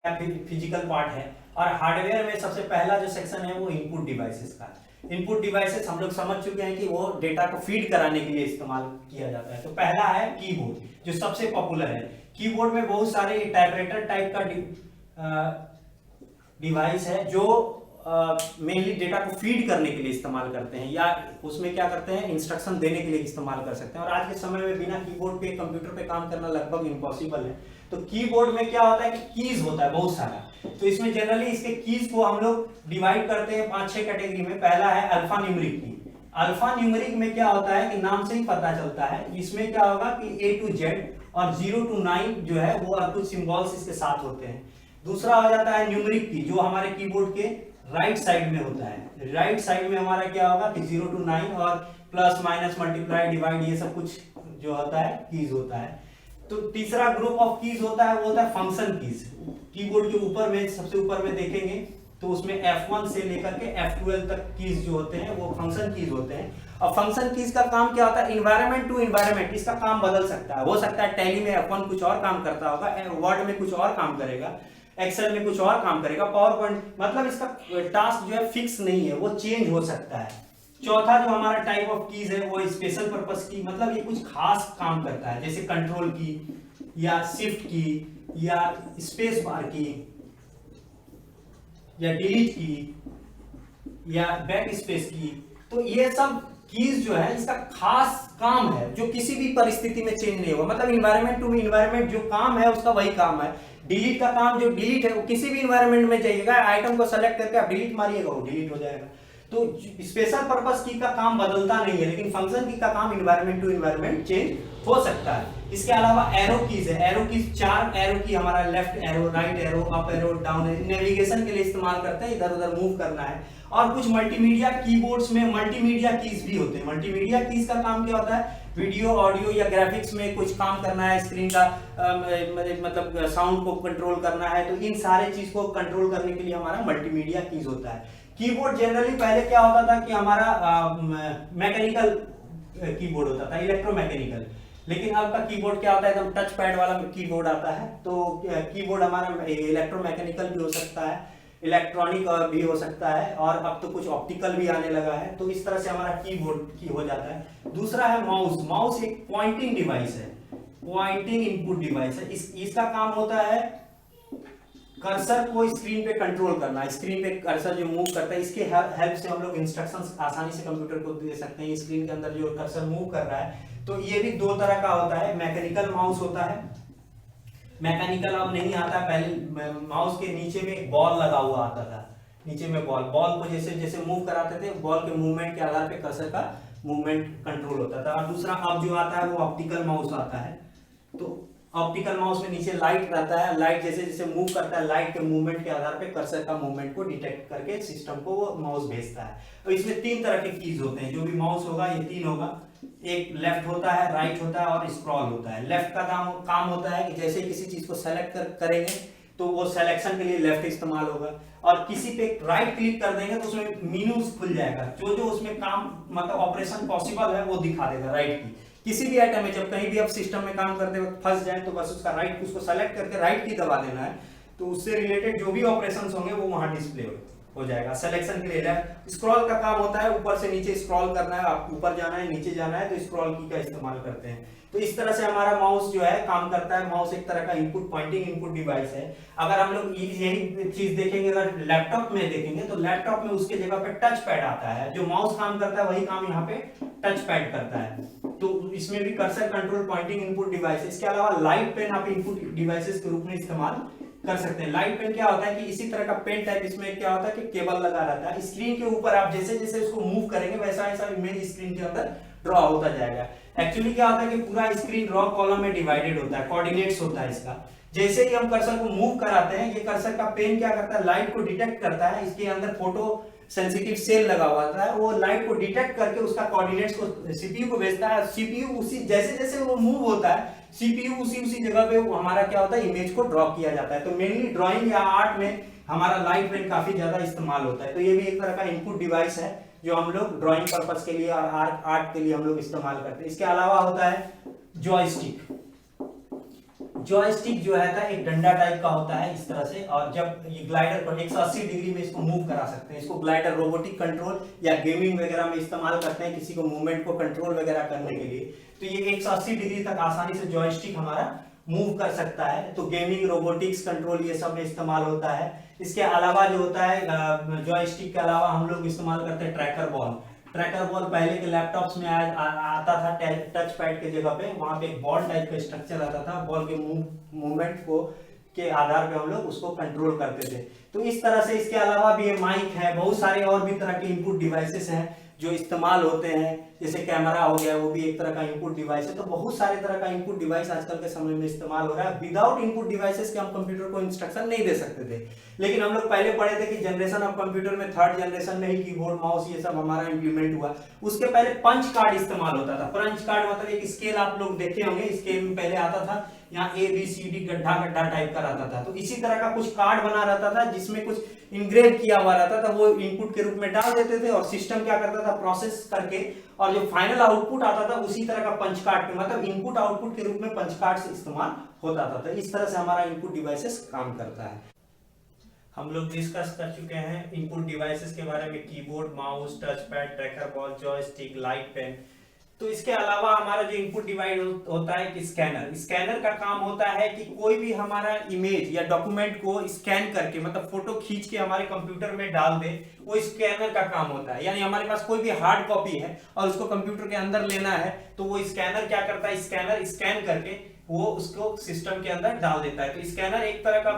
Physical part है। और hardware में सबसे पहला जो सेक्शन है वो इनपुट डिवाइसेस का है। इनपुट डिवाइसेस हम लोग समझ चुके हैं कि वो डेटा को फीड कराने के लिए इस्तेमाल किया जाता है। तो पहला है कीबोर्ड, जो सबसे पॉपुलर है। कीबोर्ड में बहुत सारे टाइपराइटर टाइप का डिवाइस है जो मेनली डेटा को फीड करने के लिए इस्तेमाल करते हैं, या उसमें क्या करते हैं, इंस्ट्रक्शन देने के लिए इस्तेमाल कर सकते हैं। और आज के समय में बिना कीबोर्ड पे कंप्यूटर पे काम करना लगभग इम्पॉसिबल है। तो कीबोर्ड में क्या होता है कि कीज होता है बहुत सारा। तो इसमें जनरली इसके कीज को हम लोग डिवाइड करते हैं 5-6 कैटेगरी में। पहला है अल्फा न्यूमेरिक की। अल्फा न्यूमेरिक में क्या होता है कि नाम से ही पता चलता है, इसमें क्या होगा कि A to Z और 0 to 9 जो है वो कुछ सिंबल्स इसके साथ होते हैं। दूसरा हो जाता है न्यूमेरिक की, जो हमारे कीबोर्ड के राइट साइड में होता है। राइट साइड में हमारा क्या होगा कि 0 to 9 और प्लस माइनस मल्टीप्लाई डिवाइड ये सब कुछ जो होता है कीज होता है। तो तीसरा ग्रुप ऑफ कीज होता है वो होता है फंक्शन कीज। कीबोर्ड के ऊपर में, सबसे ऊपर में देखेंगे तो उसमें F1 से लेकर के F12 तक कीज जो होते हैं वो फंक्शन कीज होते हैं। और फंक्शन कीज का काम क्या होता है, इन्वायरमेंट टू इन्वायरमेंट इसका काम बदल सकता है। हो सकता है टैली में F1 कुछ और काम करता होगा, वर्ड में कुछ और काम करेगा, एक्सेल में कुछ और काम करेगा, पावर पॉइंट, मतलब इसका टास्क जो है फिक्स नहीं है, वो चेंज हो सकता है। चौथा जो हमारा टाइप ऑफ कीज है वो स्पेशल पर्पस की, मतलब ये कुछ खास काम करता है, जैसे कंट्रोल की या शिफ्ट की या स्पेस बार की या डिलीट की या बैक स्पेस की। तो ये सब कीज जो है इसका खास काम है जो किसी भी परिस्थिति में चेंज नहीं होगा, मतलब इन्वायरमेंट टू इन्वायरमेंट जो काम है उसका वही काम है। डिलीट का काम, जो डिलीट है वो किसी भी इन्वायरमेंट में जाइएगा, आइटम को सेलेक्ट करके आप डिलीट मारिएगा वो डिलीट हो जाएगा। तो स्पेशल पर्पस की का काम बदलता नहीं है, लेकिन फंक्शन की का काम इन्वायरमेंट टू इन्वायरमेंट चेंज हो सकता है। इसके अलावा एरो कीज है। एरो कीज 4 एरो की, हमारा left arrow, right arrow, up arrow, down arrow, navigation के लिए इस्तेमाल करते हैं, इधर उधर मूव करना है। और कुछ मल्टीमीडिया कीबोर्ड्स में मल्टीमीडिया कीज भी होते हैं। मल्टीमीडिया कीज का काम क्या होता है, वीडियो, ऑडियो या ग्राफिक्स में कुछ काम करना है, स्क्रीन का मतलब साउंड को कंट्रोल करना है, तो इन सारे चीज को कंट्रोल करने के लिए हमारा मल्टीमीडिया कीज होता है। कीबोर्ड जनरली पहले क्या होता था कि हमारा मैकेनिकल कीबोर्ड होता था, इलेक्ट्रोमैकेनिकल, लेकिन अब का कीबोर्ड क्या होता है, एकदम टच पैड वाला कीबोर्ड आता है। तो कीबोर्ड हमारा इलेक्ट्रोमैकेनिकल भी हो सकता है, इलेक्ट्रॉनिक भी हो सकता है, और अब तो कुछ ऑप्टिकल भी आने लगा है। तो इस तरह से हमारा कीबोर्ड की हो जाता है। दूसरा है माउस। माउस एक पॉइंटिंग डिवाइस है, पॉइंटिंग इनपुट डिवाइस है। इसका काम होता है कर्सर को स्क्रीन पे कंट्रोल करना। स्क्रीन पे कर्सर जो मूव करता है, इसके हेल्प से हम लोग इंस्ट्रक्शंस आसानी से कंप्यूटर को दे सकते हैं। स्क्रीन के अंदर जो कर्सर मूव कर रहा है, तो ये भी 2 तरह का होता है। मैकेनिकल माउस होता है, मैकेनिकल अब नहीं आता, पहले माउस के नीचे में एक बॉल लगा हुआ आता था, नीचे में बॉल को जैसे जैसे मूव कराते थे, बॉल के मूवमेंट के आधार पे कर्सर का मूवमेंट कंट्रोल होता था। और दूसरा अब जो आता है वो ऑप्टिकल माउस आता है। तो ऑप्टिकल माउस में नीचे लाइट रहता है, लाइट जैसे जैसे मूव करता है, लाइट के मूवमेंट के आधार पे कर्सर का मूवमेंट को डिटेक्ट करके सिस्टम को वो माउस भेजता है। तो इसमें 3 तरह के कीज होते हैं, जो भी माउस होगा ये 3 होगा। एक लेफ्ट होता है, राइट होता है और स्क्रॉल होता है। लेफ्ट का काम होता है कि जैसे किसी चीज को सेलेक्ट करेंगे तो वो सिलेक्शन के लिए लेफ्ट इस्तेमाल होगा, और किसी पे राइट क्लिक कर देंगे तो उसमें मेनूज खुल जाएगा, जो जो उसमें काम मतलब ऑपरेशन पॉसिबल है वो दिखा देगा राइट की। किसी भी आइटम में जब कहीं भी आप सिस्टम में काम करते वक्त फंस जाए तो बस उसका राइट, उसको सेलेक्ट करके राइट की दबा देना है, तो उससे रिलेटेड जो भी ऑपरेशंस होंगे वो वहां डिस्प्ले हो जाएगा। सिलेक्शन के लिए लेफ्ट। स्क्रॉल का काम होता है ऊपर से नीचे स्क्रॉल करना है, आप ऊपर जाना है, नीचे जाना है, तो स्क्रॉल की का इस्तेमाल करते हैं। तो इस तरह से हमारा माउस जो है काम करता है। माउस एक तरह का इनपुट, पॉइंटिंग इनपुट डिवाइस है। अगर हम लोग यही चीज देखेंगे, अगर लैपटॉप में देखेंगे तो लैपटॉप में उसके जगह पे टच पैड आता है, जो माउस काम करता है वही काम यहाँ पे टच पैड करता है। तो इसमें भी cursor control, pointing input device. इसके अलावा लाइट पेन आप इनपुट डिवाइसेस के रूप में इस्तेमाल कर सकते हैं। लाइट पेन क्या होता है कि इसी तरह का पेन टाइप, इसमें क्या होता है कि केबल लगा रहता है, स्क्रीन के ऊपर आप जैसे जैसे उसको मूव करेंगे वैसा वैसा इमेज स्क्रीन के अंदर ड्रॉ होता जाएगा। एक्चुअली क्या होता है कि पूरा स्क्रीन ड्रॉ कॉलम में डिवाइडेड होता है, कोऑर्डिनेट्स होता है इसका। जैसे ही हम कर्सर को मूव कराते हैं, ये कर्सर का पेन क्या करता है, लाइट को डिटेक्ट करता है, इसके अंदर फोटो सेंसिटिव सेल लगा हुआ है, वो लाइट को डिटेक्ट करके उसका कोऑर्डिनेट्स को सीपीयू को भेजता है। सीपीयू उसी जैसे जैसे वो मूव होता है, सीपीयू उसी जगह पे हमारा क्या होता है, इमेज को ड्रॉ किया जाता है। तो मेनली ड्राइंग या आर्ट में हमारा लाइट पेन काफी ज्यादा इस्तेमाल होता है। तो ये भी एक तरह का इनपुट डिवाइस है जो हम लोग ड्राइंग पर्पस के लिए और आर्ट के लिए हम लोग इस्तेमाल करते हैं। इसके अलावा होता है जॉयस्टिक। जॉयस्टिक जो है था एक डंडा टाइप का होता है इस तरह से, और जब ये ग्लाइडर पर 180 डिग्री में इसको मूव करा सकते हैं। इसको ग्लाइडर रोबोटिक कंट्रोल या गेमिंग वगैरह में इस्तेमाल करते हैं किसी को मूवमेंट को कंट्रोल वगैरह करने के लिए। तो ये 180 डिग्री तक आसानी से जॉयस्टिक हमारा मूव कर सकता है। तो गेमिंग, रोबोटिक्स, कंट्रोल ये सब में इस्तेमाल होता है। इसके अलावा जो होता है जॉयस्टिक के अलावा हम लोग इस्तेमाल करते हैं ट्रैकर बॉल। ट्रैकर बॉल पहले के लैपटॉप्स में आता था टच पैड के जगह पे, वहां पे एक बॉल टाइप का स्ट्रक्चर आता था। बॉल के मूवमेंट को के आधार पे हम लोग उसको कंट्रोल करते थे। तो इस तरह से इसके अलावा भी माइक है, बहुत सारे और भी तरह के इनपुट डिवाइसेस हैं जो इस्तेमाल होते हैं। जैसे कैमरा हो गया, वो भी एक तरह का इनपुट डिवाइस है। तो बहुत सारे तरह का इनपुट डिवाइस आजकल के समय में इस्तेमाल हो रहा है। विदाउट इनपुट डिवाइसेस के हम कंप्यूटर को इंस्ट्रक्शन नहीं दे सकते थे। लेकिन हम लोग पहले पढ़े थे कि जनरेशन ऑफ कंप्यूटर में 3rd जनरेशन में ही कीबोर्ड, माउस ये सब हमारा इंप्लीमेंट हुआ। उसके पहले पंच कार्ड इस्तेमाल होता था। पंच कार्ड मतलब एक स्केल आप लोग देखे होंगे, स्केल में पहले आता था यहाँ ABCD गड्ढा गड्ढा टाइप का रहता था। तो इसी तरह का कुछ कार्ड बना रहता था जिसमें कुछ इंग्रेव किया हुआ रहता था, वो इनपुट के रूप में डाल देते थे और सिस्टम क्या करता था, प्रोसेस करके, और जो फाइनल आउटपुट आता था उसी तरह का पंच कार्ड पे, मतलब इनपुट आउटपुट के रूप में पंच कार्ड से इस्तेमाल होता था। तो इस तरह से हमारा इनपुट डिवाइसेस काम करता है। हम लोग डिस्कस कर चुके हैं इनपुट डिवाइसेस के बारे में, keyboard, mouse, touch pad, tracker ball, joystick, light pen. तो इसके अलावा हमारा जो इनपुट डिवाइस होता है कि स्कैनर। स्कैनर का काम होता है कि कोई भी हमारा इमेज या डॉक्यूमेंट को स्कैन करके, मतलब फोटो खींच के हमारे कंप्यूटर में डाल दे, वो स्कैनर का काम होता है। यानी हमारे पास कोई भी हार्ड कॉपी है और उसको कंप्यूटर के अंदर लेना है, तो वो स्कैनर क्या करता है, स्कैनर स्कैन करके वो उसको सिस्टम के अंदर डाल देता है। तो स्कैनर एक तरह का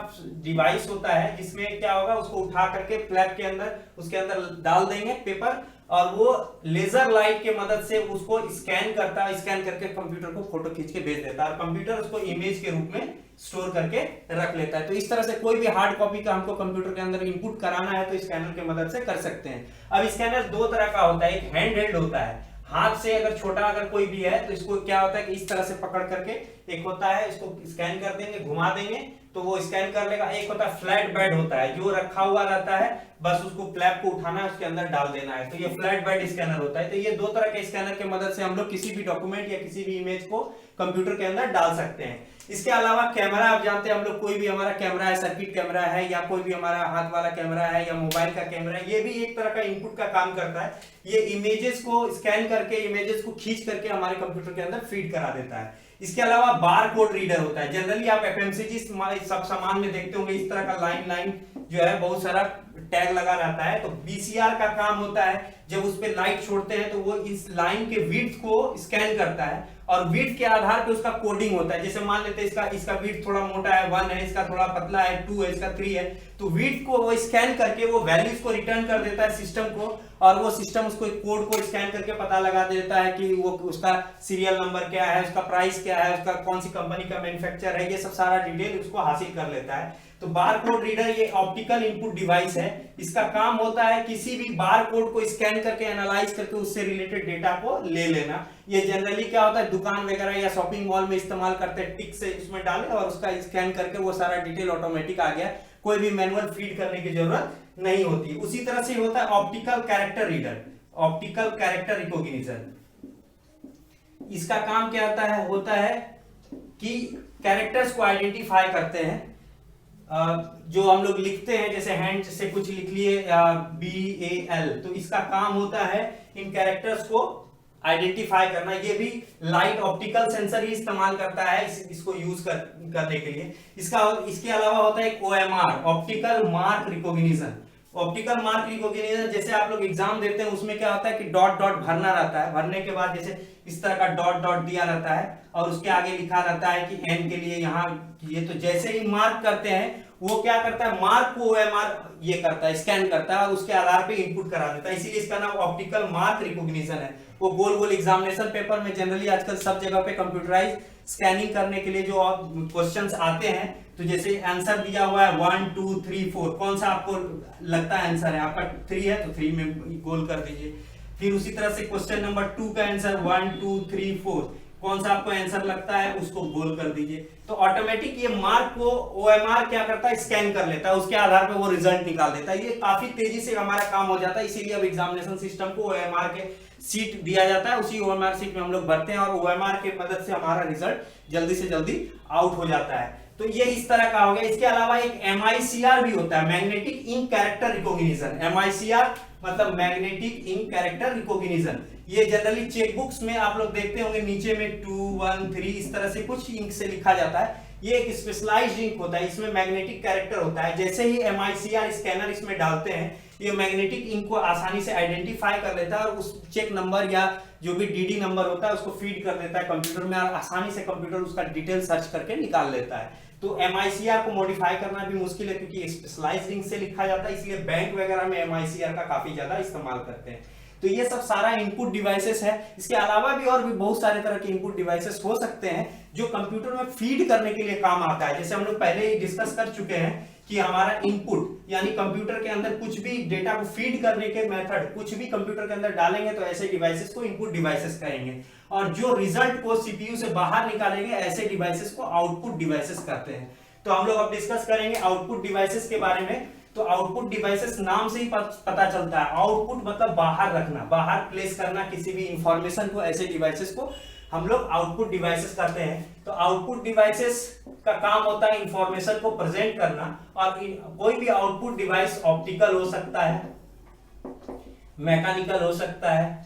डिवाइस होता है जिसमें क्या होगा, उसको उठा करके फ्लैप के अंदर उसके अंदर डाल देंगे पेपर, और वो लेजर लाइट के मदद से उसको स्कैन करता है। स्कैन करके कंप्यूटर को फोटो खींच के भेज देता है और कंप्यूटर उसको इमेज के रूप में स्टोर करके रख लेता है। तो इस तरह से कोई भी हार्ड कॉपी का हमको कंप्यूटर के अंदर इनपुट कराना है तो स्कैनर के मदद से कर सकते हैं। अब स्कैनर दो तरह का होता है, एक हैंड हेल्ड होता है, हाथ से अगर छोटा अगर कोई भी है तो इसको क्या होता है कि इस तरह से पकड़ करके, एक होता है इसको स्कैन कर देंगे, घुमा देंगे तो वो स्कैन कर लेगा। एक होता है फ्लैट बेड होता है, जो रखा हुआ रहता है, बस उसको फ्लैप को उठाना है, उसके अंदर डाल देना है। तो ये फ्लैट बेड स्कैनर होता है। तो ये दो तरह के स्कैनर के मदद से हम लोग किसी भी डॉक्यूमेंट या किसी भी इमेज को कंप्यूटर के अंदर डाल सकते हैं। इसके अलावा कैमरा, आप जानते हैं हम लोग कोई भी हमारा कैमरा है, सर्किट कैमरा है या कोई भी हमारा हाथ वाला कैमरा है या मोबाइल का कैमरा है, ये भी एक तरह का इनपुट का काम करता है। ये इमेजेस को स्कैन करके, इमेजेस को खींच करके हमारे कंप्यूटर के अंदर फीड करा देता है। इसके अलावा बार कोड रीडर होता है। जनरली आप FMCG सब सामान में देखते होंगे इस तरह का लाइन जो है बहुत सारा टैग लगा रहता है। तो BCR का काम होता है, जब उस पर लाइट छोड़ते हैं तो वो इस लाइन के विड्थ को स्कैन करता है और विड्थ के आधार पे उसका कोडिंग होता है। जैसे मान लेते हैं इसका विड्थ थोड़ा मोटा है, 1 है, इसका थोड़ा पतला है, 2 है, इसका 3 है, तो विड्थ को वो स्कैन करके वो वैल्यूज को रिटर्न कर देता है सिस्टम को, और वो सिस्टम उसको कोड को स्कैन करके पता लगा देता है कि वो उसका सीरियल नंबर क्या है, उसका प्राइस क्या है, उसका कौन सी कंपनी का मैन्युफैक्चर है, ये सब सारा डिटेल उसको हासिल कर लेता है। तो बार कोड रीडर ये ऑप्टिकल इनपुट डिवाइस है। इसका काम होता है किसी भी बार कोड को स्कैन करके एनालाइज करके उससे रिलेटेड डेटा को ले लेना। ये जनरली क्या होता है, दुकान वगैरह या शॉपिंग मॉल में इस्तेमाल करते हैं, टिक से उसमें डाले और उसका स्कैन करके वो सारा डिटेल ऑटोमेटिक आ गया, कोई भी मैनुअल फीड करने की जरूरत नहीं होती। उसी तरह से होता है optical character reader, optical character recognition. इसका काम क्या होता है कि कैरेक्टर्स को आइडेंटिफाई करते हैं। जो हम लोग लिखते हैं, जैसे हैंड से कुछ लिख लिए BAL, तो इसका काम होता है इन कैरेक्टर्स को आइडेंटिफाई करना। ये भी लाइट ऑप्टिकल सेंसर ही इस्तेमाल करता है इसको यूज करने के लिए। इसके अलावा होता है OMR, optical mark recognition. Optical mark recognition जैसे आप लोग एग्जाम देते हैं उसमें क्या होता है कि डॉट डॉट भरना रहता है, भरने के बाद जैसे इस तरह का डॉट डॉट दिया रहता है और उसके आगे लिखा रहता है कि N के लिए यहाँ ये, तो जैसे ही मार्क करते हैं वो क्या करता है, मार्क को OMR ये करता है, स्कैन करता है और उसके आधार पे इनपुट करा देता है, इसीलिए इसका नाम ऑप्टिकल मार्क रिकॉग्निशन है। वो गोल गोल एग्जामिनेशन पेपर में जनरली आजकल सब जगह पे कंप्यूटराइज स्कैनिंग करने के लिए जो क्वेश्चंस आते हैं, तो जैसे आंसर दिया हुआ है 1 2 3 4, कौन सा आपको लगता है आंसर है, आपका 3 है तो 3 में गोल कर दीजिए। फिर उसी तरह से क्वेश्चन नंबर 2 का आंसर 1 2 3 4, कौन सा आपको आंसर लगता है उसको गोल कर दीजिए। तो ऑटोमेटिक ये मार्क को OMR क्या करता है, स्कैन कर लेता है, उसके आधार पे वो रिजल्ट निकाल देता है। ये काफी तेजी से हमारा काम हो जाता है, इसीलिए अब एग्जामिनेशन सिस्टम को OMR के सीट दिया जाता है, उसी ओएमआर सीट में हम लोग भरते हैं और ओएमआर के मदद से हमारा रिजल्ट जल्दी से जल्दी आउट हो जाता है। तो ये इस तरह का हो गया। इसके अलावा एक MICR भी होता है, magnetic ink character recognition. MICR मतलब मैग्नेटिक इंक कैरेक्टर रिकॉग्निशन। ये जनरली चेकबुक्स में आप लोग देखते होंगे नीचे में 2 1 3 इस तरह से कुछ इंक से लिखा जाता है। ये एक स्पेशलाइज्ड इंक होता है, इसमें मैग्नेटिक कैरेक्टर होता है। जैसे ही MICR स्कैनर इसमें डालते हैं, ये मैग्नेटिक इंक को आसानी से आइडेंटिफाई कर लेता है और उस चेक नंबर या जो भी DD नंबर होता है उसको फीड कर देता है कंप्यूटर में, और आसानी से कंप्यूटर उसका डिटेल सर्च करके निकाल लेता है। तो MICR को मॉडिफाई करना भी मुश्किल है क्योंकि स्पेशलाइज्ड इंक से लिखा जाता है, इसलिए बैंक वगैरह में MICR का काफी ज्यादा इस्तेमाल करते हैं। तो ये सब सारा इनपुट डिवाइसेस है। इसके अलावा भी और भी बहुत सारे तरह के इनपुट डिवाइसेस हो सकते हैं जो कंप्यूटर में फीड करने के लिए काम आता है। जैसे हम लोग पहले ही डिस्कस कर चुके हैं कि हमारा इनपुट यानी कंप्यूटर के अंदर कुछ भी डेटा को फीड करने के मेथड, कुछ भी कंप्यूटर के अंदर डालेंगे तो ऐसे डिवाइसेस को इनपुट डिवाइसेस कहेंगे, और जो रिजल्ट को सीपीयू से बाहर निकालेंगे ऐसे डिवाइसेस को आउटपुट डिवाइसेस कहते हैं। तो हम लोग अब डिस्कस करेंगे आउटपुट डिवाइसेस के बारे में। तो आउटपुट डिवाइसेस नाम से ही पता चलता है, आउटपुट मतलब बाहर रखना, बाहर प्लेस करना किसी भी इंफॉर्मेशन को, ऐसे डिवाइसेस को हम लोग आउटपुट डिवाइसेस कहते हैं। तो आउटपुट डिवाइसेस का काम होता है इंफॉर्मेशन को प्रेजेंट करना, और कोई भी आउटपुट डिवाइस ऑप्टिकल हो सकता है, मैकेनिकल हो सकता है,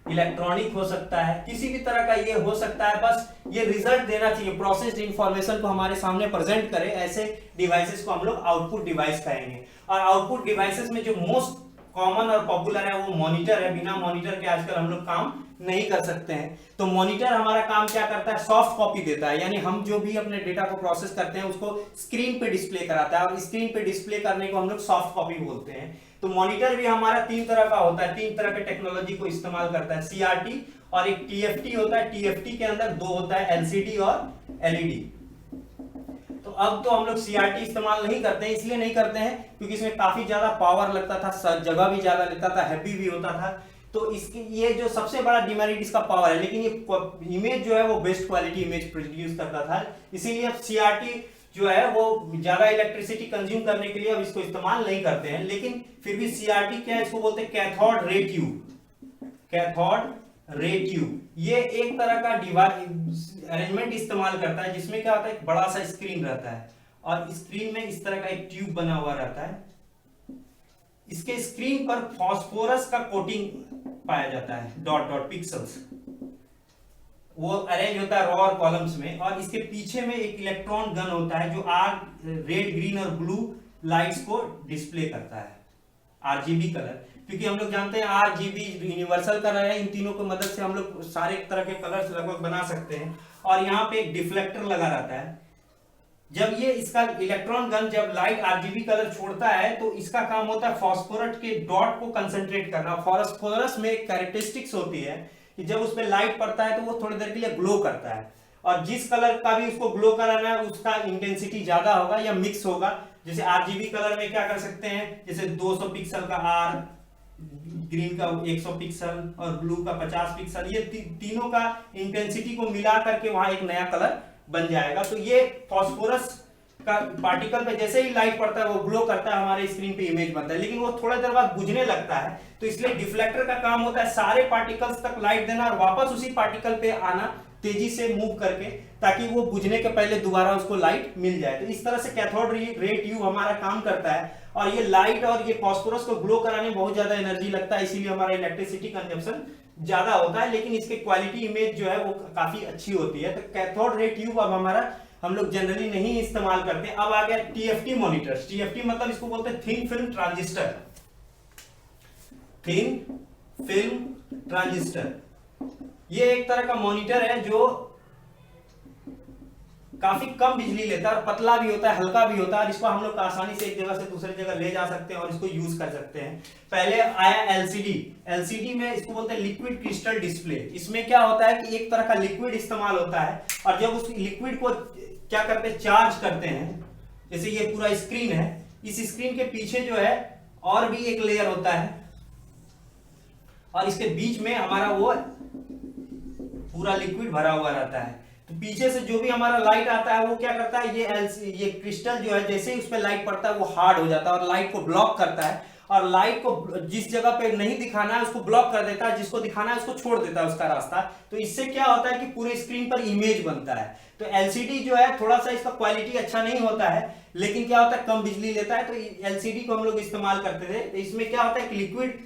इलेक्ट्रॉनिक हो सकता है, किसी भी तरह का ये हो सकता है। बस ये रिजल्ट देना चाहिए, प्रोसेस्ड इंफॉर्मेशन को हमारे सामने प्रेजेंट करे, ऐसे डिवाइसेस को हम लोग आउटपुट डिवाइस कहेंगे। और आउटपुट डिवाइसेस में जो मोस्ट कॉमन और पॉपुलर है वो मॉनिटर है। बिना मॉनिटर के आजकल हम लोग काम नहीं कर सकते हैं। तो मॉनिटर हमारा काम क्या करता है, सॉफ्ट कॉपी देता है, यानी हम जो भी अपने डेटा को प्रोसेस करते हैं उसको स्क्रीन पे डिस्प्ले कराता है, और स्क्रीन पे डिस्प्ले करने को हम लोग सॉफ्ट कॉपी बोलते हैं। तो मॉनिटर भी हमारा 3 तरह का होता है, 3 तरह के टेक्नोलॉजी को इस्तेमाल करता है, CRT और एक TFT होता है। TFT के अंदर 2 होता है, LCD और LED। तो अब तो हम लोग CRT इस्तेमाल नहीं करते हैं, इसलिए नहीं करते हैं क्योंकि इसमें काफी ज्यादा पावर लगता था, जगह भी ज्यादा लेता था, हैवी भी होता था। तो इसकी ये जो सबसे बड़ा डिमेरिट इसका पावर है, लेकिन ये इमेज जो है वो बेस्ट क्वालिटी इमेज प्रोड्यूस करता था, इसीलिए अब CRT जो है वो ज्यादा इलेक्ट्रिसिटी कंज्यूम करने के लिए अब इसको इस्तेमाल नहीं करते हैं। लेकिन फिर भी CRT क्या है, इसको बोलते हैं cathode ray tube. Cathode ray tube ये एक तरह का डिवाइस अरेंजमेंट इस्तेमाल करता है जिसमें क्या होता है, एक बड़ा सा स्क्रीन रहता है और स्क्रीन में इस तरह का एक ट्यूब बना हुआ रहता है। इसके स्क्रीन पर फास्फोरस का कोटिंग पाया जाता है, डॉट डॉट पिक्सेल्स, वो अरेंज होता है रो और कॉलम्स में, और इसके पीछे में एक इलेक्ट्रॉन गन होता है जो रेड, ग्रीन और ब्लू लाइट्स को डिस्प्ले करता है, RGB कलर। क्योंकि हम लोग जानते हैं RGB यूनिवर्सल कलर है, इन तीनों की मदद से हम लोग सारे तरह के कलर्स लगभग बना सकते हैं। और यहाँ पे एक डिफ्लेक्टर लगा रहता है। जब ये इसका इलेक्ट्रॉन गन जब लाइट RGB कलर छोड़ता है तो इसका काम होता है फास्फोरस के डॉट को कंसंट्रेट करना। फास्फोरस में एक कैरेक्टरिस्टिक्स होती है कि जब उस पर लाइट पड़ता है तो वो थोड़ी देर के लिए ग्लो करता है, और जिस कलर का भी उसको ग्लो कराना है उसका इंटेंसिटी ज्यादा होगा या मिक्स होगा। जैसे RGB कलर में क्या कर सकते हैं, जैसे 200 पिक्सल का R, ग्रीन का 100 पिक्सल और ब्लू का 50 पिक्सल, ये तीनों का इंटेंसिटी को मिला करके वहां एक नया कलर बन जाएगा। तो ये फास्फोरस का पार्टिकल पे जैसे ही लाइट पड़ता है वो ग्लो करता है, हमारे स्क्रीन पे इमेज बनता है, लेकिन वो थोड़ा देर बाद बुझने लगता है। तो इसलिए डिफ्लेक्टर का काम होता है सारे पार्टिकल्स तक लाइट देना और वापस उसी पार्टिकल पे आना तेजी से मूव करके, ताकि वो बुझने के पहले दोबारा उसको लाइट मिल जाए। तो इस तरह से कैथोड रे ट्यूब हमारा काम करता है, और ये लाइट और ये फास्फोरस को ग्लो कराने में बहुत ज्यादा एनर्जी लगता है, इसीलिए हमारा इलेक्ट्रिसिटी कंजप्शन ज्यादा होता है, लेकिन इसके क्वालिटी इमेज जो है वो काफी अच्छी होती है। तो कैथोड रे ट्यूब अब हमारा हम लोग जनरली नहीं इस्तेमाल करते। अब आ गया TFT मॉनिटर। TFT मतलब इसको बोलते हैं thin film transistor. Thin film transistor ये एक तरह का मॉनिटर है जो काफी कम बिजली लेता है और पतला भी होता है, हल्का भी होता है, और इसको हम लोग आसानी से एक जगह से दूसरी जगह ले जा सकते हैं और इसको यूज कर सकते हैं। पहले आया LCD। LCD में इसको बोलते हैं लिक्विड क्रिस्टल डिस्प्ले। इसमें क्या होता है कि एक तरह का लिक्विड इस्तेमाल होता है, और जब उस लिक्विड को क्या करते हैं, चार्ज करते हैं, जैसे ये पूरा स्क्रीन है, इस स्क्रीन के पीछे जो है और भी एक लेयर होता है, और इसके बीच में हमारा वो पूरा लिक्विड भरा हुआ रहता है। तो पीछे से जो भी हमारा लाइट आता है वो क्या करता है, ये क्रिस्टल जो है जैसे ही उस पर लाइट पड़ता है वो हार्ड हो जाता है और लाइट को ब्लॉक करता है, और लाइट को जिस जगह पे नहीं दिखाना है उसको ब्लॉक कर देता है, जिसको दिखाना है उसको छोड़ देता है उसका रास्ता। तो इससे क्या होता है कि पूरे स्क्रीन पर इमेज बनता है। तो एलसीडी जो है थोड़ा सा इसका क्वालिटी अच्छा नहीं होता है, लेकिन क्या होता है कम बिजली लेता है, तो एलसीडी को हम लोग इस्तेमाल करते थे। तो इसमें क्या होता है कि लिक्विड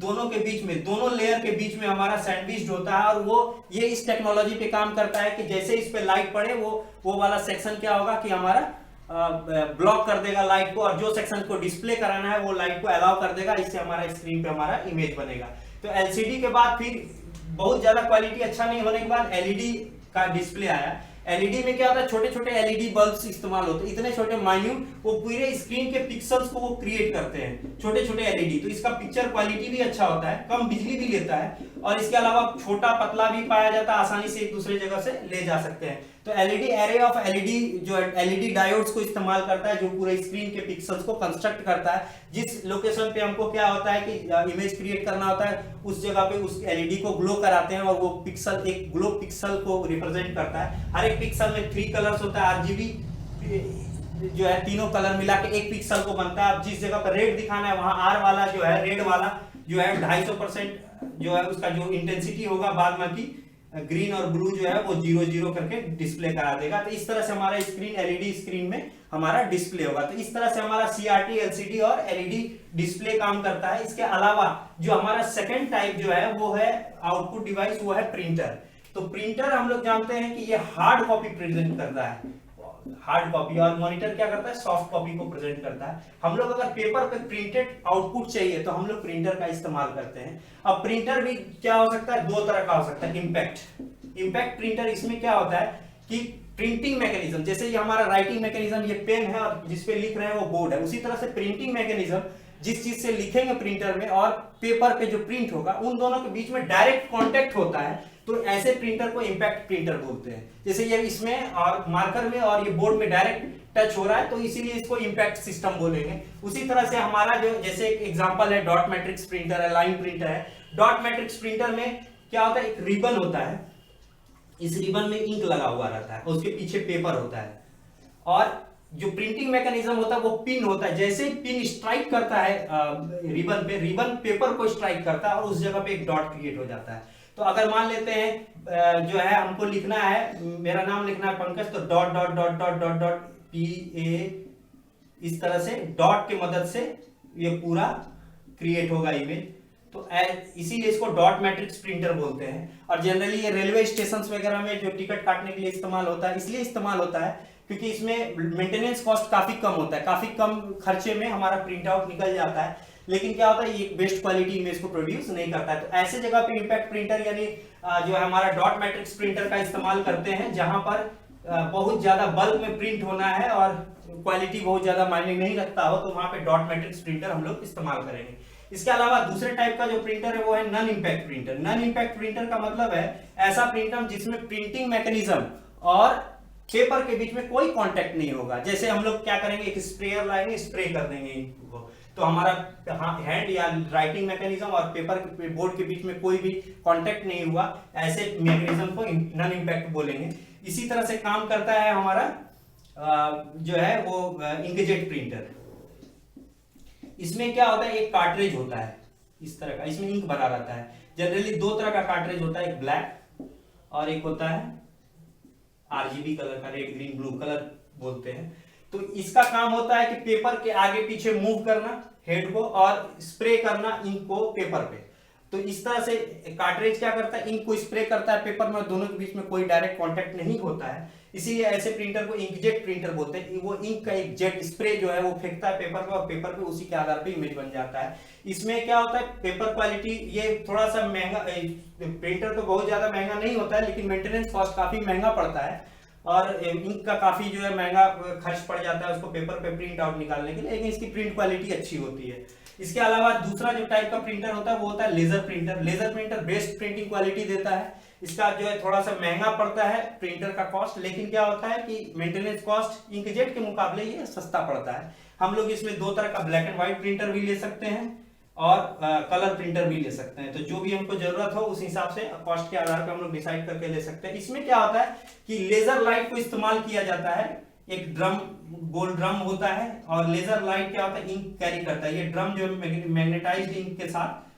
दोनों के बीच में, दोनों लेयर के बीच में हमारा सैंडविच्ड होता है, और वो ये इस टेक्नोलॉजी पे काम करता है कि जैसे इस पे लाइट पड़े वो वाला सेक्शन क्या होगा कि हमारा ब्लॉक कर देगा लाइट को, और जो सेक्शन को डिस्प्ले कराना है वो लाइट को अलाउ कर देगा। इससे हमारा स्क्रीन पे हमारा इमेज बनेगा। तो एलसीडी के बाद फिर बहुत ज्यादा क्वालिटी अच्छा नहीं होने के बाद एलईडी का डिस्प्ले आया। एलईडी में क्या होता है, छोटे छोटे एलईडी बल्ब्स इस्तेमाल होते हैं, इतने छोटे माइन्यूट, वो पूरे स्क्रीन के पिक्सेल्स को वो क्रिएट करते हैं, छोटे छोटे एलईडी। तो इसका पिक्चर क्वालिटी भी अच्छा होता है, कम बिजली भी लेता है, और इसके अलावा छोटा पतला भी पाया जाता है, आसानी से एक दूसरे जगह से ले जा सकते हैं। तो एलईडी एरे ऑफ एलईडी जो एलईडी डायोड्स को इस्तेमाल करता है, जो पूरे स्क्रीन के पिक्सेल्स को कंस्ट्रक्ट करता है। जिस लोकेशन पे हमको क्या होता है कि इमेज क्रिएट करना होता है, उस जगह पे उस एलईडी को ग्लो कराते हैं, और वो पिक्सल एक ग्लो पिक्सल को रिप्रेजेंट करता है। हर एक पिक्सल में 3 कलर्स होता है, आरजीबी जो है तीनों कलर मिला के एक पिक्सल को बनता है। अब जिस जगह पर रेड दिखाना है वहां आर वाला जो है, रेड वाला जो है 250% जो है उसका जो इंटेंसिटी होगा, बाद बाकी ग्रीन और ब्लू जो है वो 0-0 करके डिस्प्ले करा देगा। तो इस तरह से हमारा स्क्रीन एलईडी स्क्रीन में हमारा डिस्प्ले होगा। तो इस तरह से हमारा सीआरटी, एलसीडी और एलईडी डिस्प्ले काम करता है। इसके अलावा जो हमारा सेकंड टाइप जो है वो है आउटपुट डिवाइस, वो है प्रिंटर। तो प्रिंटर हम लोग जानते हैं कि ये हार्ड कॉपी प्रेजेंट करता है, हार्ड कॉपी, और मॉनिटर क्या करता है, सॉफ्ट कॉपी को प्रेजेंट करता है। हम लोग अगर पेपर पे प्रिंटेड आउटपुट चाहिए तो हम लोग प्रिंटर का इस्तेमाल करते हैं। अब प्रिंटर भी क्या हो सकता है, 2 तरह का हो सकता है। इंपैक्ट प्रिंटर, इसमें क्या होता है कि प्रिंटिंग मैकेनिज्म, जैसे ये हमारा राइटिंग मैकेनिज्म ये पेन है और जिसपे लिख रहे हैं वो बोर्ड है, उसी तरह से प्रिंटिंग मैकेनिज्म जिस चीज से लिखेंगे प्रिंटर में और पेपर पे जो प्रिंट होगा, उन दोनों के बीच में डायरेक्ट कांटेक्ट होता है। तो ऐसे प्रिंटर को इंपैक्ट प्रिंटर बोलते हैं। जैसे ये इसमें और मार्कर में और ये बोर्ड में डायरेक्ट टच हो रहा है, तो इसीलिए इसको इंपैक्ट सिस्टम बोलेंगे। उसी तरह से हमारा जो जैसे एक एग्जांपल है डॉट मैट्रिक्स प्रिंटर है, लाइन प्रिंटर है। डॉट मैट्रिक्स प्रिंटर में क्या होता है, एक रिबन होता है, इस रिबन में इंक लगा हुआ रहता है, उसके पीछे पेपर होता है, और जो प्रिंटिंग मैकेनिज्म होता है वो पिन होता है। जैसे पिन स्ट्राइक करता है रिबन पे, रिबन पेपर को स्ट्राइक करता है और उस जगह पे एक डॉट क्रिएट हो जाता है। तो अगर मान लेते हैं जो है हमको लिखना है, मेरा नाम लिखना है पंकज, तो dot dot dot dot dot dot PA, इस तरह से डॉट की मदद से ये पूरा क्रिएट होगा इमेज। तो इसीलिए इसको डॉट मैट्रिक्स प्रिंटर बोलते हैं। और जनरली ये रेलवे स्टेशन वगैरह में जो टिकट काटने के लिए इस्तेमाल होता है, इसलिए इस्तेमाल होता है क्योंकि इसमें मेंटेनेंस कॉस्ट काफी कम होता है, काफी कम खर्चे में हमारा प्रिंट आउट निकल जाता है। लेकिन क्या होता है, ये बेस्ट क्वालिटी इमेज को प्रोड्यूस नहीं करता है। तो ऐसे जगह पे इंपैक्ट प्रिंटर यानी जो है हमारा डॉट मैट्रिक्स प्रिंटर का इस्तेमाल करते हैं, जहां पर बहुत ज्यादा बल्क में प्रिंट होना है और क्वालिटी बहुत ज्यादा मायने नहीं रखता हो, तो वहां पे डॉट मैट्रिक्स प्रिंटर हम लोग इस्तेमाल करेंगे। इसके अलावा दूसरे टाइप का जो प्रिंटर है वो है non impact printer. Non impact printer का मतलब है ऐसा प्रिंटर जिसमें प्रिंटिंग मैकेनिज्म और पेपर के बीच में कोई कांटेक्ट नहीं होगा। जैसे हम लोग क्या करेंगे, एक स्प्रेयर लाएंगे, स्प्रे कर देंगे इनको, तो हमारा हैंड या राइटिंग मैकेनिज्म और पेपर बोर्ड के बीच में कोई भी कांटेक्ट नहीं हुआ, ऐसे मैकेनिज्म को नॉन इंपैक्ट बोलेंगे। इसी तरह से काम करता है हमारा जो है वो इंकजेट प्रिंटर। इसमें क्या होता है, एक कार्ट्रिज होता है इस तरह का, इसमें इंक भरा रहता है। जनरली 2 तरह का कार्ट्रिज होता है, एक ब्लैक और एक होता है RGB कलर का, रेड ग्रीन ब्लू कलर बोलते हैं। तो इसका काम होता है कि पेपर के आगे पीछे मूव करना हेड को और स्प्रे करना इंक को पेपर पे। तो इस तरह से कार्ट्रिज क्या करता है, इंक को स्प्रे करता है पेपर में, दोनों के बीच में कोई डायरेक्ट कांटेक्ट नहीं होता है, इसीलिए ऐसे प्रिंटर को इंकजेट प्रिंटर बोलते हैं। वो इंक का एक जेट स्प्रे जो है वो फेंकता है पेपर पे और पेपर पे उसी के आधार पे इमेज बन जाता है। इसमें क्या होता है, पेपर क्वालिटी ये थोड़ा सा महंगा, प्रिंटर तो बहुत ज्यादा महंगा नहीं होता है, लेकिन मेंटेनेंस कॉस्ट काफी महंगा पड़ता है और इंक का काफी जो है महंगा खर्च पड़ जाता है उसको पेपर पे प्रिंट आउट निकालने के लिए, लेकिन इसकी प्रिंट क्वालिटी अच्छी होती है। इसके अलावा दूसरा जो टाइप का प्रिंटर होता है वो होता है laser printer. Laser printer best printing quality देता है। इसका जो है थोड़ा सा महंगा पड़ता है प्रिंटर का कॉस्ट, लेकिन क्या होता है कि मेंटेनेंस कॉस्ट इंकजेट के मुकाबले ये सस्ता पड़ता है। हम लोग इसमें 2 तरह का ब्लैक एंड व्हाइट प्रिंटर भी ले सकते हैं और कलर प्रिंटर भी ले सकते हैं। तो जो भी हमको जरूरत हो उस हिसाब से कॉस्ट के आधार पर हम लोग डिसाइड करके ले सकते हैं। इसमें क्या होता है कि लेजर लाइट को इस्तेमाल किया जाता है एक ड्रम, गोल ड्रम होता है, और लेजर लाइट क्या होता है, इंक कैरी करता है। ये ड्रम जो मैग्नेटाइज्ड इंक के साथ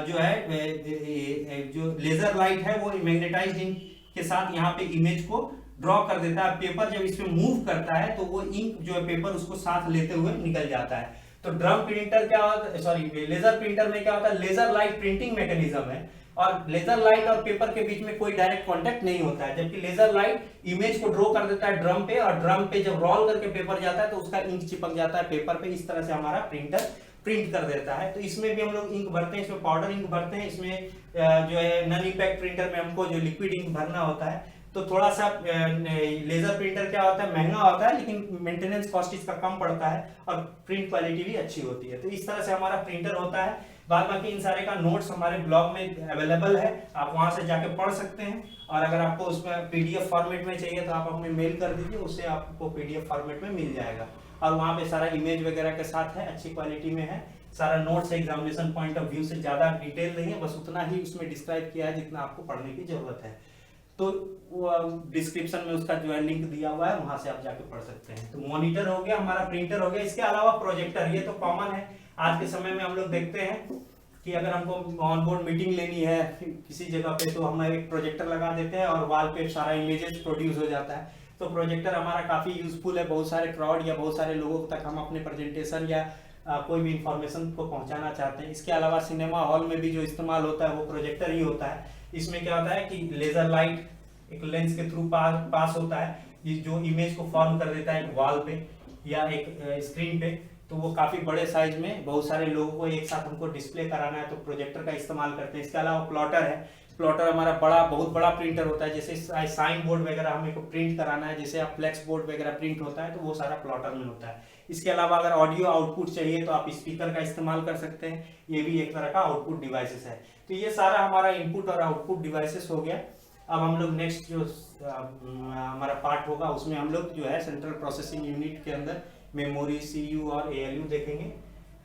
जो है जो लेजर लाइट है वो मैग्नेटाइज्ड इंक के साथ यहाँ पे इमेज को ड्रॉ कर देता है। पेपर जब इसमें मूव करता है तो वो इंक जो है पेपर उसको साथ लेते हुए निकल जाता है। तो ड्रम प्रिंटर क्या होता है, सॉरी लेजर प्रिंटर में क्या होता है, लेजर लाइट प्रिंटिंग मैकेनिज्म है, और लेजर लाइट और पेपर के बीच में कोई डायरेक्ट कांटेक्ट नहीं होता है। जबकि लेजर लाइट इमेज को ड्रॉ कर देता है ड्रम पे, और ड्रम पे जब रोल करके पेपर जाता है तो उसका इंक चिपक जाता है पेपर पे। इस तरह से हमारा प्रिंटर प्रिंट कर देता है। तो इसमें भी हम लोग इंक भरते हैं, इसमें पाउडर इंक भरते हैं, इसमें जो है नन इम्पैक्ट प्रिंटर में हमको जो लिक्विड इंक भरना होता है। तो थोड़ा सा लेजर प्रिंटर क्या होता है, महंगा होता है, लेकिन मेंटेनेंस कॉस्ट इसका कम पड़ता है और प्रिंट क्वालिटी भी अच्छी होती है। तो इस तरह से हमारा प्रिंटर होता है। बाद बाकी इन सारे का नोट्स हमारे ब्लॉग में अवेलेबल है, आप वहां से जाके पढ़ सकते हैं। और अगर आपको उसमें पीडीएफ फॉर्मेट में चाहिए तो आप हमें मेल कर दीजिए, उससे आपको पीडीएफ फॉर्मेट में मिल जाएगा। और वहां पे सारा इमेज वगैरह के साथ है, अच्छी क्वालिटी में है सारा notes. Examination point of view से ज्यादा डिटेल नहीं है, बस उतना ही उसमें डिस्क्राइब किया है जितना आपको पढ़ने की जरूरत है। तो डिस्क्रिप्शन में उसका जो है लिंक दिया हुआ है, वहां से आप जाके पढ़ सकते हैं। तो मॉनिटर हो गया, हमारा प्रिंटर हो गया, इसके अलावा प्रोजेक्टर, ये तो कॉमन है। आज के समय में हम लोग देखते हैं कि अगर हमको ऑन बोर्ड मीटिंग लेनी है किसी जगह पे, तो हम एक प्रोजेक्टर लगा देते हैं और वॉल पे सारा इमेजेस प्रोड्यूस हो जाता है। तो प्रोजेक्टर हमारा काफी यूजफुल है, बहुत सारे क्राउड या बहुत सारे लोगों तक हम अपने प्रेजेंटेशन या कोई भी इंफॉर्मेशन को पहुंचाना चाहते हैं। इसके अलावा सिनेमा हॉल में भी जो इस्तेमाल होता है वो प्रोजेक्टर ही होता है। इसमें क्या होता है कि लेजर लाइट एक लेंस के थ्रू पास होता है, जो इमेज को फॉर्म कर देता है एक वॉल पे या एक स्क्रीन पे। तो वो काफी बड़े साइज में बहुत सारे लोगों को एक साथ हमको डिस्प्ले कराना है तो प्रोजेक्टर का इस्तेमाल करते हैं। इसके अलावा प्लॉटर है, प्लॉटर हमारा बहुत बड़ा प्रिंटर होता है। जैसे साइन बोर्ड वगैरह हमें को प्रिंट कराना है, जैसे आप फ्लेक्स बोर्ड वगैरह प्रिंट होता है तो वो सारा प्लॉटर में होता है। इसके अलावा अगर ऑडियो आउटपुट चाहिए तो आप स्पीकर का इस्तेमाल कर सकते हैं, ये भी एक तरह का आउटपुट डिवाइसेस है। तो ये सारा हमारा इनपुट और आउटपुट डिवाइसेस हो गया। अब हम लोग नेक्स्ट जो हमारा पार्ट होगा उसमें हम लोग जो है सेंट्रल प्रोसेसिंग यूनिट के अंदर मेमोरी, सीयू और एएलयू देखेंगे।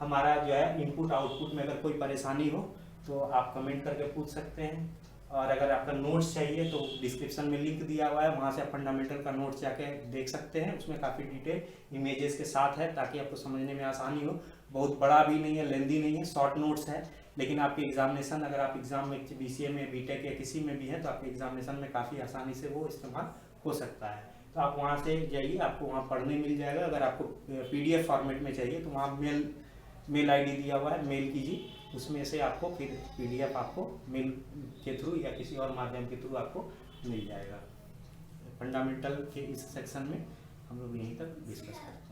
हमारा जो है इनपुट आउटपुट में अगर कोई परेशानी हो तो आप कमेंट करके पूछ सकते हैं। और अगर आपका नोट्स चाहिए तो डिस्क्रिप्शन में लिंक दिया हुआ है, वहाँ से आप फंडामेंटल का नोट्स जाके देख सकते हैं। उसमें काफ़ी डिटेल इमेजेस के साथ है ताकि आपको समझने में आसानी हो। बहुत बड़ा भी नहीं है, लेंदी नहीं है, शॉर्ट नोट्स है, लेकिन आपकी एग्जामिनेशन अगर आप एग्जाम में बीसीए में, बीटेक या किसी में भी है तो आपके एग्जामिनेशन में काफ़ी आसानी से वो इस्तेमाल हो सकता है। तो आप वहाँ से जाइए, आपको वहाँ पढ़ने मिल जाएगा। अगर आपको पीडीएफ फॉर्मेट में चाहिए तो वहाँ मेल आईडी दिया हुआ है, मेल कीजिए, उसमें से आपको फिर पीडीएफ आपको मेल के थ्रू या किसी और माध्यम के थ्रू आपको मिल जाएगा। फंडामेंटल के इस सेक्शन में हम लोग यहीं तक डिस्कस करते हैं।